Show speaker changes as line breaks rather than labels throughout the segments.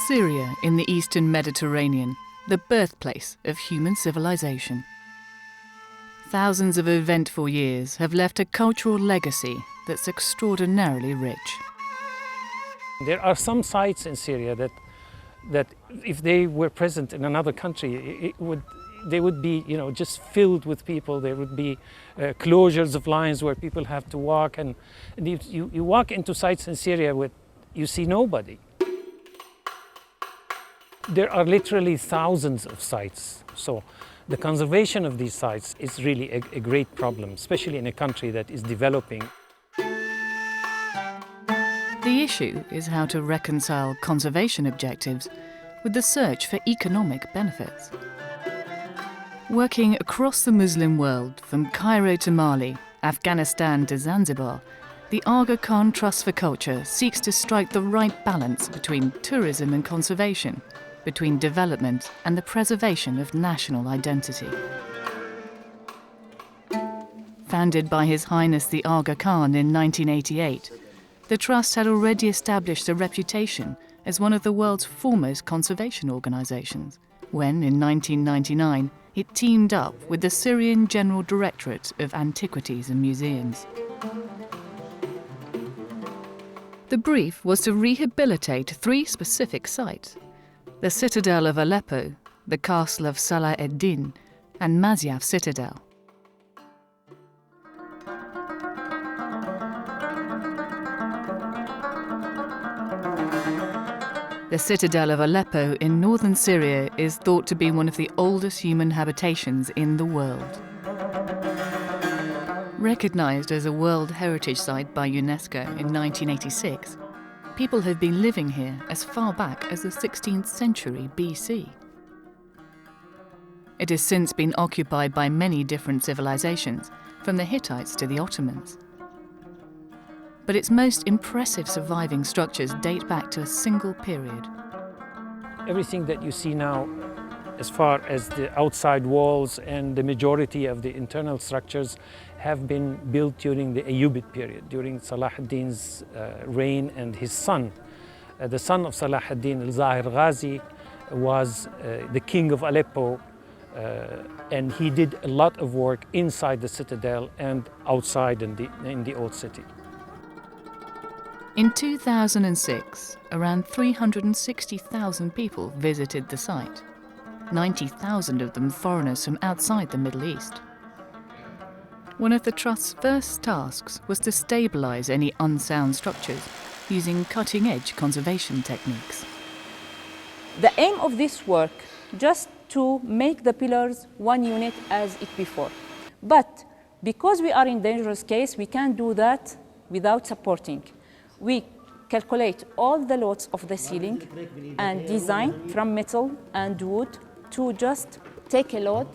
Syria in the eastern Mediterranean, the birthplace of human civilization. Thousands of eventful years have left a cultural legacy that's extraordinarily rich.
There are some sites in Syria that if they were present in another country, they would be, just filled with people. There would be closures of lines where people have to walk, and if you walk into sites in Syria you see nobody. There are literally thousands of sites, so the conservation of these sites is really a great problem, especially in a country that is developing.
The issue is how to reconcile conservation objectives with the search for economic benefits. Working across the Muslim world, from Cairo to Mali, Afghanistan to Zanzibar, the Aga Khan Trust for Culture seeks to strike the right balance between tourism and conservation, between development and the preservation of national identity. Founded by His Highness the Aga Khan in 1988, the Trust had already established a reputation as one of the world's foremost conservation organisations, when in 1999 it teamed up with the Syrian Directorate of Antiquities and Museums. The brief was to rehabilitate 3 specific sites: the Citadel of Aleppo, the Castle of Salah ed-Din, and Nazarov Citadel. The Citadel of Aleppo in northern Syria is thought to be one of the oldest human habitations in the world. Recognised as a World Heritage Site by UNESCO in 1986, people have been living here as far back as the 16th century BC. It has since been occupied by many different civilizations, from the Hittites to the Ottomans. But its most impressive surviving structures date back to a single period.
Everything that you see now, as far as the outside walls and the majority of the internal structures, have been built during the Ayyubid period, during Salah ad-Din's reign, and his son. The son of Salah ad-Din, al-Zahir Ghazi, was the king of Aleppo, and he did a lot of work inside the citadel and outside in the old city.
In 2006, around 360,000 people visited the site, 90,000 of them foreigners from outside the Middle East. One of the Trust's first tasks was to stabilise any unsound structures using cutting-edge conservation techniques.
The aim of this work just to make the pillars one unit as it before. But because we are in dangerous case, we can't do that without supporting. We calculate all the loads of the ceiling and design from metal and wood to just take a load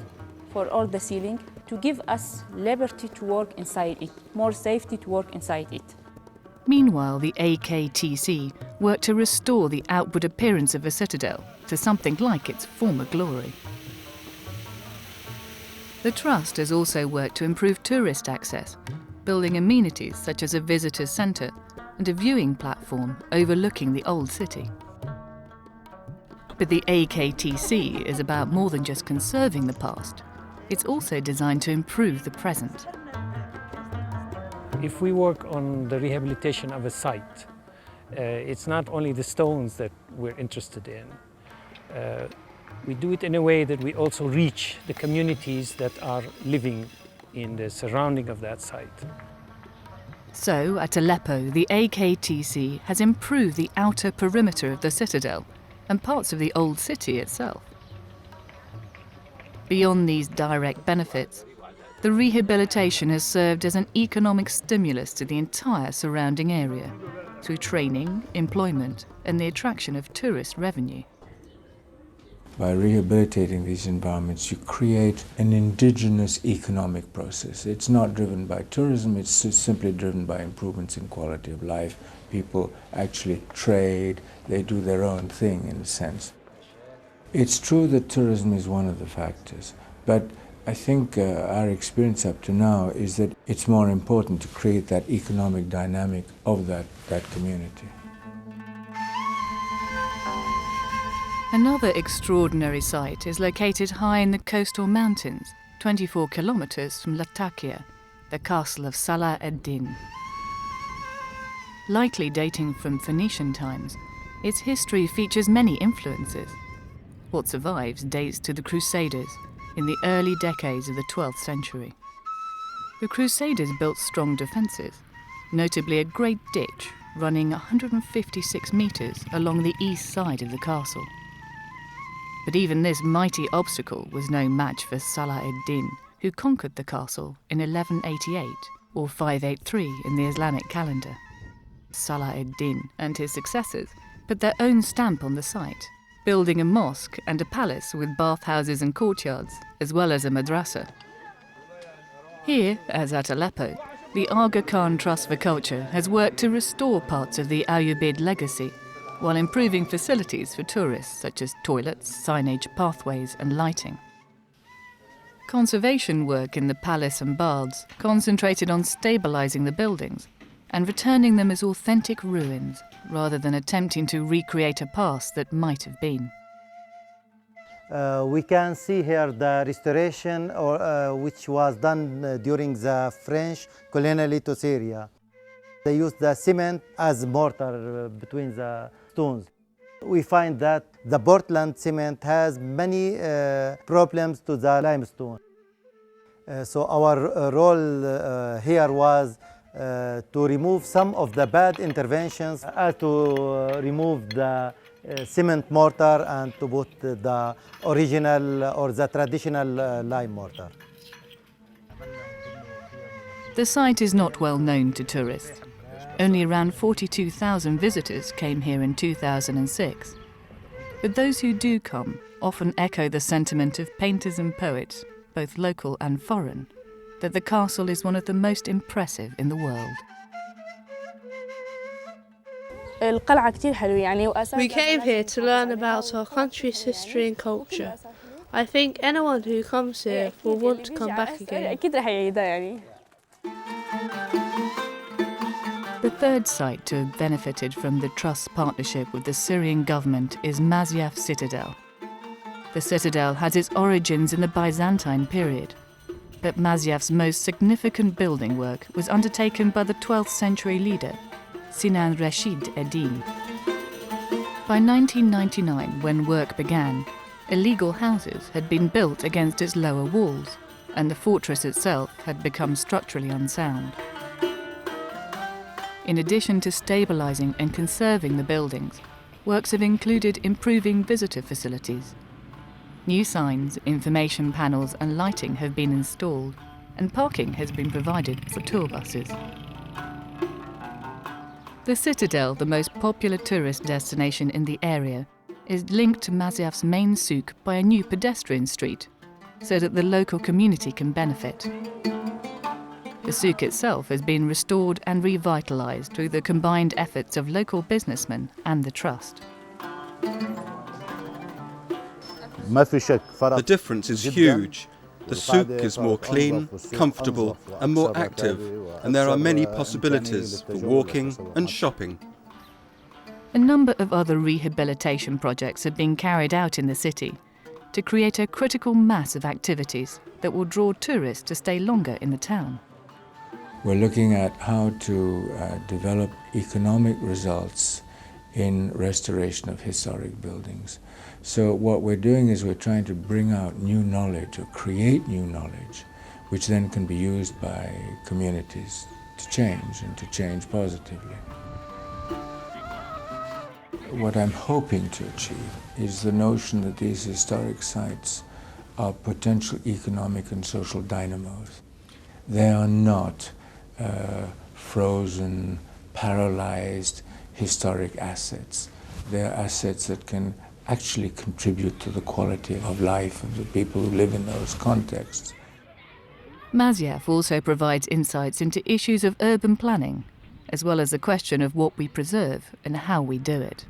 for all the ceiling to give us liberty to work inside it, more safety to work inside it.
Meanwhile, the AKTC worked to restore the outward appearance of a citadel to something like its former glory. The Trust has also worked to improve tourist access, building amenities such as a visitors' centre and a viewing platform overlooking the old city. But the AKTC is about more than just conserving the past. It's also designed to improve the present.
If we work on the rehabilitation of a site, it's not only the stones that we're interested in. We do it in a way that we also reach the communities that are living in the surrounding of that site.
So, at Aleppo, the AKTC has improved the outer perimeter of the citadel and parts of the old city itself. Beyond these direct benefits, the rehabilitation has served as an economic stimulus to the entire surrounding area, through training, employment, and the attraction of tourist revenue.
By rehabilitating these environments, you create an indigenous economic process. It's not driven by tourism, it's simply driven by improvements in quality of life. People actually trade, they do their own thing in a sense. It's true that tourism is one of the factors, but I think our experience up to now is that it's more important to create that economic dynamic of that community.
Another extraordinary site is located high in the coastal mountains, 24 kilometers from Latakia, the castle of Salah ad-Din. Likely dating from Phoenician times, its history features many influences. What survives dates to the Crusaders in the early decades of the 12th century. The Crusaders built strong defences, notably a great ditch running 156 metres along the east side of the castle. But even this mighty obstacle was no match for Salah ad-Din, who conquered the castle in 1188 or 583 in the Islamic calendar. Salah ad-Din and his successors put their own stamp on the site, building a mosque and a palace with bathhouses and courtyards, as well as a madrasa. Here, as at Aleppo, the Aga Khan Trust for Culture has worked to restore parts of the Ayyubid legacy, while improving facilities for tourists such as toilets, signage, pathways and lighting. Conservation work in the palace and baths concentrated on stabilising the buildings and returning them as authentic ruins, rather than attempting to recreate a past that might have been.
We can see here the restoration which was done during the French coloniality to Syria. They used the cement as mortar between the stones. We find that the Portland cement has many problems to the limestone. So our role here was to remove some of the bad interventions, to remove the cement mortar and to put the original or the traditional lime mortar.
The site is not well known to tourists. Only around 42,000 visitors came here in 2006. But those who do come often echo the sentiment of painters and poets, both local and foreign, that the castle is one of the most impressive in the world.
We came here to learn about our country's history and culture. I think anyone who comes here will want to come back again.
The third site to have benefited from the Trust's partnership with the Syrian government is Nazarov Citadel. The citadel has its origins in the Byzantine period, but Masyaf's most significant building work was undertaken by the 12th century leader, Sinan Rashid Eddin. By 1999, when work began, illegal houses had been built against its lower walls, and the fortress itself had become structurally unsound. In addition to stabilising and conserving the buildings, works have included improving visitor facilities. New signs, information panels and lighting have been installed, and parking has been provided for tour buses. The Citadel, the most popular tourist destination in the area, is linked to Masyaf's main souk by a new pedestrian street, so that the local community can benefit. The souk itself has been restored and revitalised through the combined efforts of local businessmen and the Trust.
The difference is huge. The souk is more clean, comfortable and more active, and there are many possibilities for walking and shopping.
A number of other rehabilitation projects have been carried out in the city to create a critical mass of activities that will draw tourists to stay longer in the town.
We're looking at how to develop economic results in restoration of historic buildings. So what we're doing is we're trying to bring out new knowledge or create new knowledge, which then can be used by communities to change and to change positively. What I'm hoping to achieve is the notion that these historic sites are potential economic and social dynamos. They are not frozen, paralyzed historic assets. They are assets that can actually contribute to the quality of life of the people who live in those contexts.
Masyaf also provides insights into issues of urban planning, as well as the question of what we preserve and how we do it.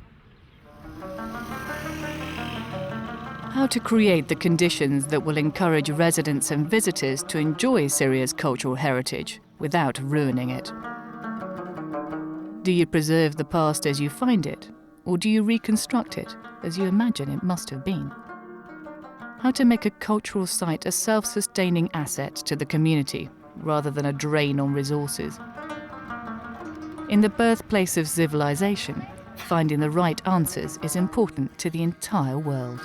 How to create the conditions that will encourage residents and visitors to enjoy Syria's cultural heritage without ruining it. Do you preserve the past as you find it, or do you reconstruct it as you imagine it must have been? How to make a cultural site a self-sustaining asset to the community rather than a drain on resources. In the birthplace of civilization, finding the right answers is important to the entire world.